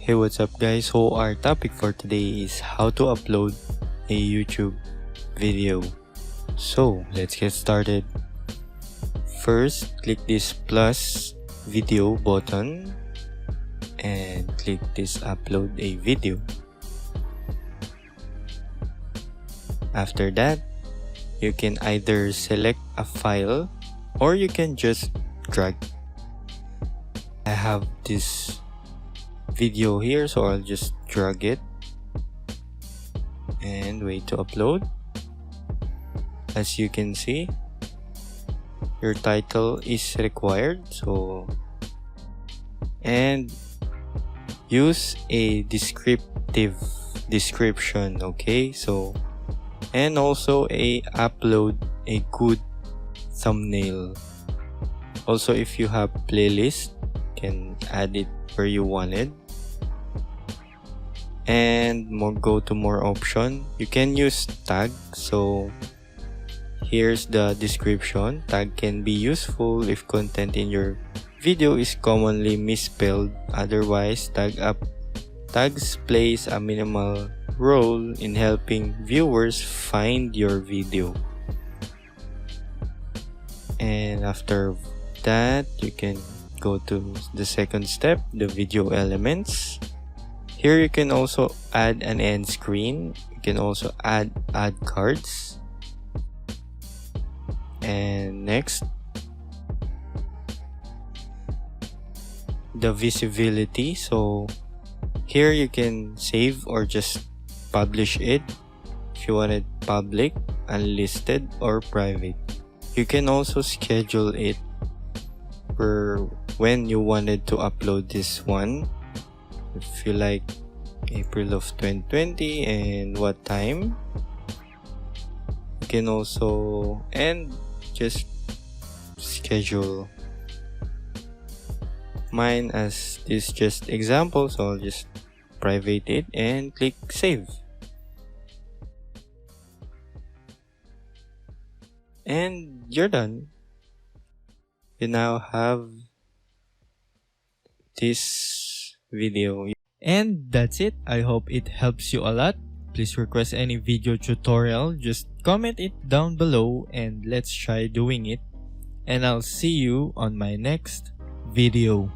Hey, what's up guys? So our topic for today is how to upload a YouTube video. So let's get started. First, click this plus video button and click this upload a video. After that, you can either select a file or you can just drag. I have this video here, so I'll just drag it and wait to upload. As you can see, your title is required, and use a descriptive description, okay? And also upload a good thumbnail. Also, if you have playlist, can add it where you wanted. And go to more option. You can use tag. So here's the description. Tag can be useful if content in your video is commonly misspelled. Otherwise, tags plays a minimal role in helping viewers find your video. And after that, you can go to the second step, the video elements. Here you can also add an end screen. You can also add cards. And next, the visibility. So here you can save or just publish it if you want it public, unlisted, or private. You can also schedule it for when you wanted to upload this one. If you like April of 2020 and what time. You can also just schedule. Mine as this just example, so I'll just private it and click save. And you're done. You now have this video. And that's it. I hope it helps you a lot. Please request any video tutorial. Just comment it down below and let's try doing it. And I'll see you on my next video.